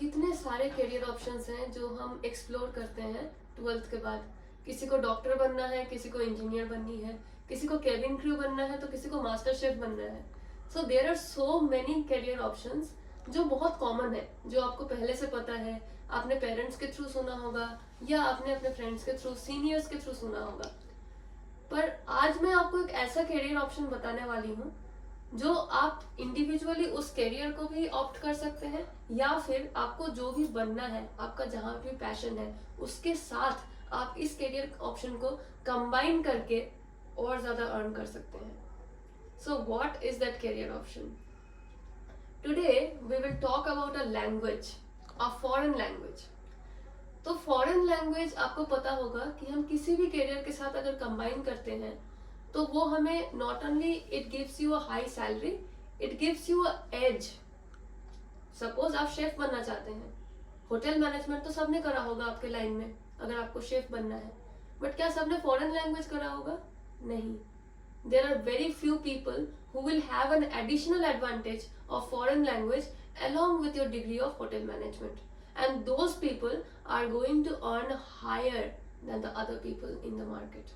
कितने सारे career options हैं जो हम एक्सप्लोर करते हैं ट्वेल्थ के बाद। किसी को डॉक्टर बनना है, किसी को इंजीनियर बननी है, किसी को केबिन क्रू बनना है, तो किसी को मास्टर शेफ बनना है। So there are so many career options जो बहुत कॉमन है, जो आपको पहले से पता है, आपने पेरेंट्स के थ्रू सुना होगा या आपने अपने फ्रेंड्स के थ्रू, सीनियर्स के थ्रू सुना होगा। पर आज मैं आपको एक ऐसा करियर ऑप्शन बताने वाली हूँ जो आप इंडिविजुअली उस करियर को भी ऑप्ट कर सकते हैं, या फिर आपको जो भी बनना है, आपका जहां भी पैशन है, उसके साथ आप इस करियर ऑप्शन को कंबाइन करके और ज्यादा अर्न कर सकते हैं। So what is that career option? Today we will talk about a language, a foreign language. तो फॉरेन लैंग्वेज आपको पता होगा कि हम किसी भी करियर के साथ अगर कंबाइन करते हैं तो वो हमें not only it gives you a high salary, it gives you a edge. Suppose आप शेफ बनना चाहते हैं, होटल मैनेजमेंट तो सबने करा होगा आपके लाइन में अगर आपको शेफ बनना है, बट क्या सबने फॉरेन लैंग्वेज करा होगा? नहीं। There are very few people who will have an additional advantage of foreign language along with your degree of hotel management, and those people are going to earn higher than the other people in the market.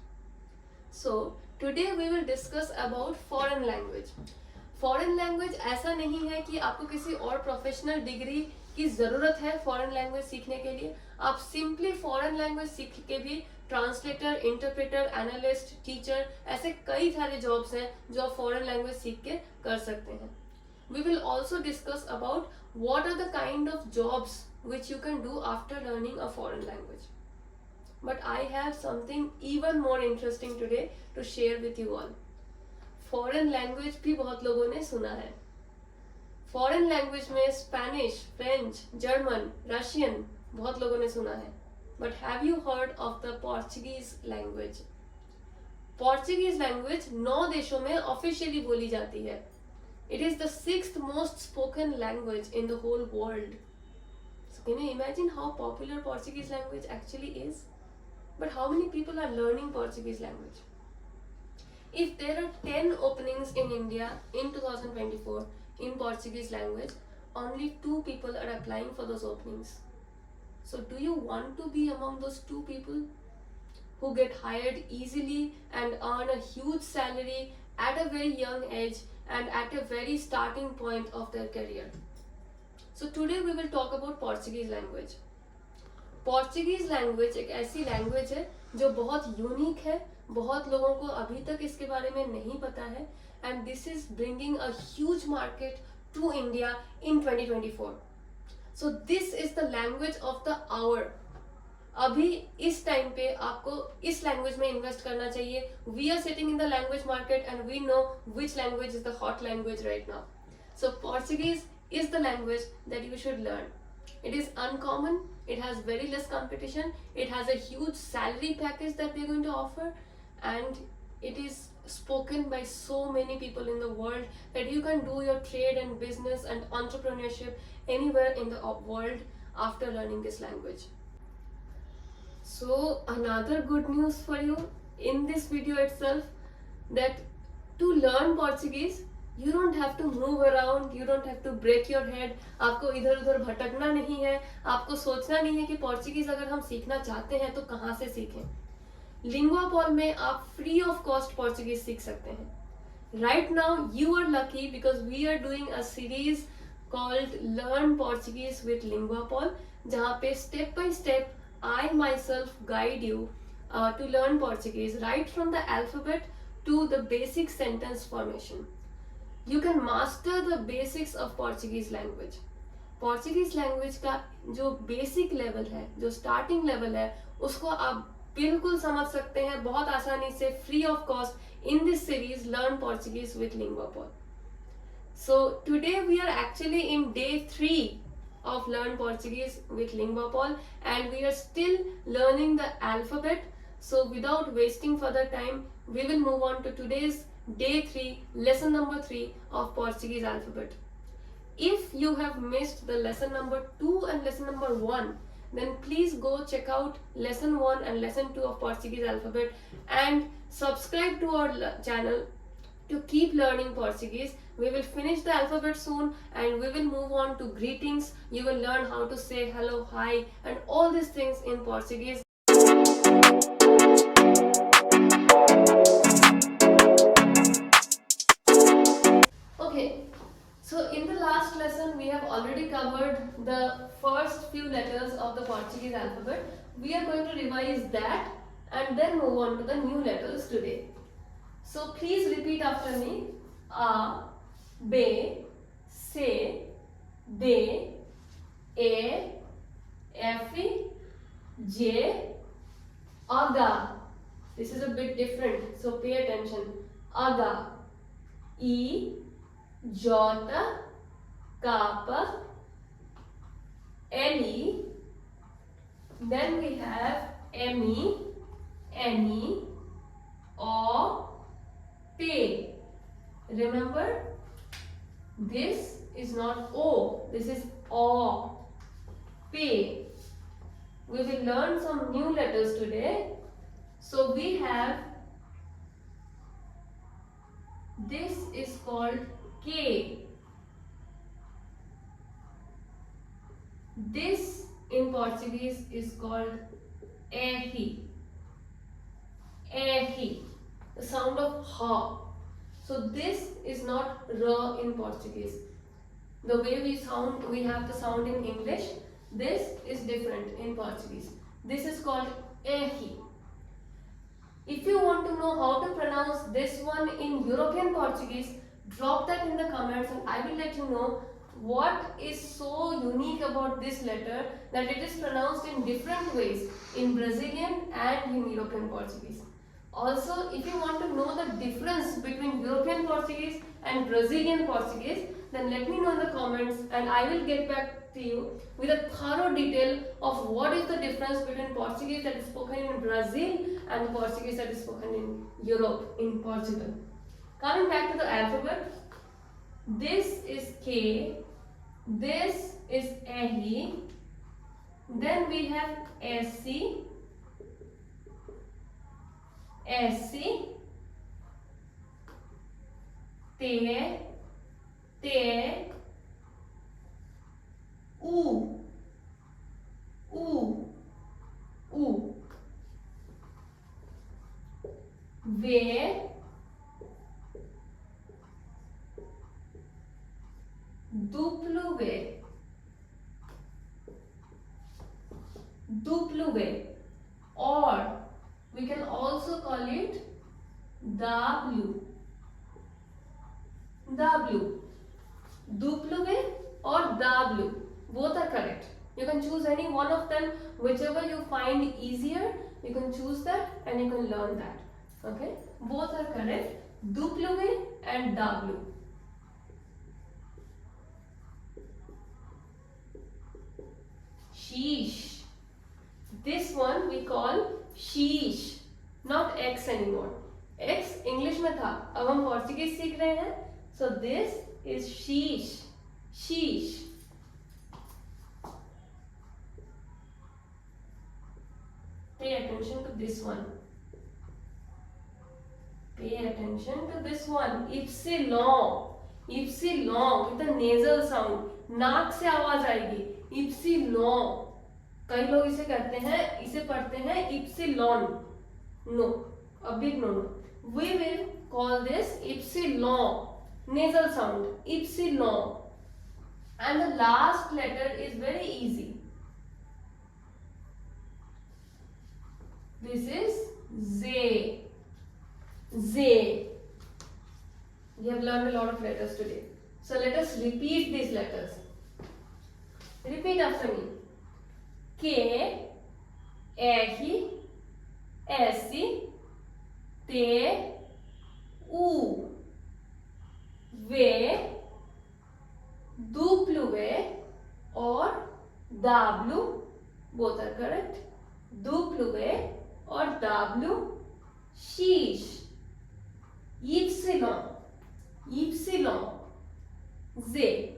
So today we will discuss about foreign language. Foreign language ऐसा नहीं है कि आपको किसी और professional degree की जरूरत है फॉरेन लैंग्वेज सीखने के लिए। आप सिंपली फॉरेन लैंग्वेज सीख के भी ट्रांसलेटर, इंटरप्रेटर, एनालिस्ट, टीचर, ऐसे कई सारे जॉब्स हैं जो आप फॉरेन लैंग्वेज सीख के कर सकते हैं। We will also discuss about what are the kind of jobs which you can do after learning a foreign language. But I have something even more interesting today to share with you all. Foreign language भी बहुत लोगों ने सुना है। Foreign language में Spanish, French, German, Russian बहुत लोगों ने सुना है। But have you heard of the Portuguese language? Portuguese language 9 देशों में ऑफिशियली बोली जाती है। It is the 6th most spoken language in the whole world. So can you imagine how popular Portuguese language actually is? But how many people are learning Portuguese language? If there are 10 openings in India in 2024 in Portuguese language, only 2 people are applying for those openings. So do you want to be among those 2 people who get hired easily and earn a huge salary at a very young age and at a very starting point of their career? So today we will talk about Portuguese language. Portuguese language एक ऐसी language है जो बहुत unique है, बहुत लोगों को अभी तक इसके बारे में नहीं पता है, and this is bringing a huge market to India in 2024. So this is the language of the hour. अभी इस टाइम पे आपको इस लैंग्वेज में इन्वेस्ट करना चाहिए. We are sitting in the language market and we know which language is the hot language right now. So Portuguese is the language that you should learn. It is uncommon, it has very less competition, it has a huge salary package that they're going to offer, and it is spoken by so many people in the world that you can do your trade and business and entrepreneurship anywhere in the world after learning this language. So another good news for you in this video itself, that to learn Portuguese you don't have to move around, you don't have to break your head. आपको इधर उधर भटकना नहीं है, आपको सोचना नहीं है कि पोर्चुगीज अगर हम सीखना चाहते हैं तो कहाँ से सीखें. लिंगुआपॉल में आप फ्री ऑफ कॉस्ट पोर्चुगीज सीख सकते हैं. Right now you are lucky because we are doing a series called learn Portuguese with LinguaPaul, जहाँ पे step by step I myself guide you to learn Portuguese right from the alphabet to the basic sentence formation. You can master the basics of Portuguese language. Portuguese language का जो basic level है, जो starting level है, उसको आप बिल्कुल समझ सकते हैं बहुत आसानी से, free of cost in this series learn Portuguese with Linguapol. So today we are actually in day 3 of learn Portuguese with Linguapol, and we are still learning the alphabet. So without wasting further time, we will move on to today's Day 3, lesson number 3 of Portuguese alphabet. If you have missed the lesson number 2 and lesson number 1, then please go check out lesson 1 and lesson 2 of Portuguese alphabet and subscribe to our channel to keep learning Portuguese. We will finish the alphabet soon and we will move on to greetings. You will learn how to say hello, hi, and all these things in Portuguese. Okay, so in the last lesson we have already covered the first few letters of the Portuguese alphabet. We are going to revise that and then move on to the new letters today. So please repeat after me. A, B, C, D, E, F, J, Aga. This is a bit different, so pay attention. Aga. E, J, Kappa, L, then we have M, N, O, P. Remember, this is not O, this is O, P. We will learn some new letters today. So we have, this is called K. This in Portuguese is called R. R. The sound of ha. So this is not R in Portuguese. The way we have the sound in English, this is different in Portuguese. This is called R. If you want to know how to pronounce this one in European Portuguese, drop that in the comments and I will let you know what is so unique about this letter that it is pronounced in different ways in Brazilian and in European Portuguese. Also, if you want to know the difference between European Portuguese and Brazilian Portuguese, then let me know in the comments and I will get back to you with a thorough detail of what is the difference between Portuguese that is spoken in Brazil and Portuguese that is spoken in Europe, in Portugal. Coming back to the alphabet, this is K, this is R, then we have S, T, T, U, V, W, or we can also call it W, W or W, both are correct. You can choose any one of them, whichever you find easier, you can choose that and you can learn that. Okay, both are correct, W and W. Sheesh. This one we call sheesh, not X anymore. X English में था, अब हम Portuguese सीख रहे हैं. So this is sheesh, sheesh. Pay attention to this one. Pay attention to this one. Ipsilon, ipsilon with a nasal sound. नाक से आवाज आएगी. Ipsilon. कई लोग इसे कहते हैं, इसे पढ़ते हैं epsilon. No, a big no. We will call this ipsilon, nasal sound, ipsilon. And the last letter is very easy. This is Z. Z. We have learned a lot of letters today. So let us repeat these letters. Repeat after me. K, R, S, T, U, V, W or W, both are correct. W or W, sheesh, epsilon, epsilon, Z.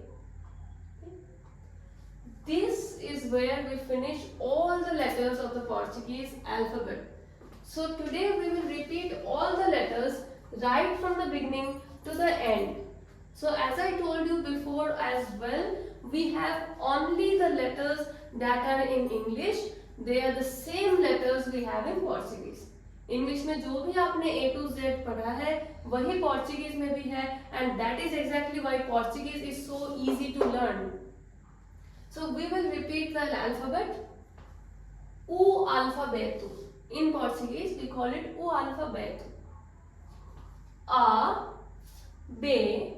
This is where we finish all the letters of the Portuguese alphabet. So today we will repeat all the letters right from the beginning to the end. So as I told you before as well, we have only the letters that are in English. They are the same letters we have in Portuguese. English में जो भी आपने A to Z पढ़ा है वही Portuguese में भी है, and that is exactly why Portuguese is so easy to learn. So we will repeat the alphabet. O alfabeto. In Portuguese we call it o alfabeto. A, B,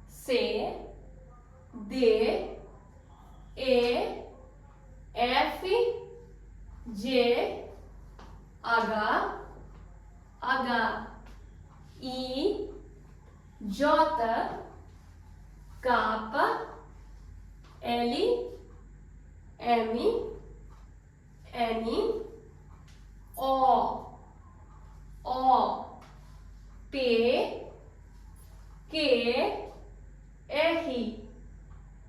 C, D, E, F, G, H, I, J, K, L, M, N, O, P, Q, R,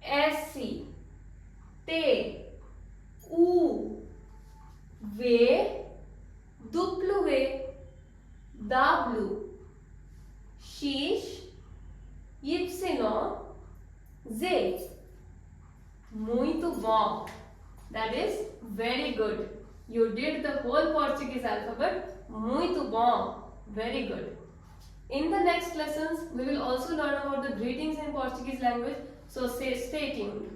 S, T, U, V, W, W, X, Y, Z. Muito bom. That is very good. You did the whole Portuguese alphabet. Muito bom. Very good. In the next lessons, we will also learn about the greetings in Portuguese language. So stay tuned.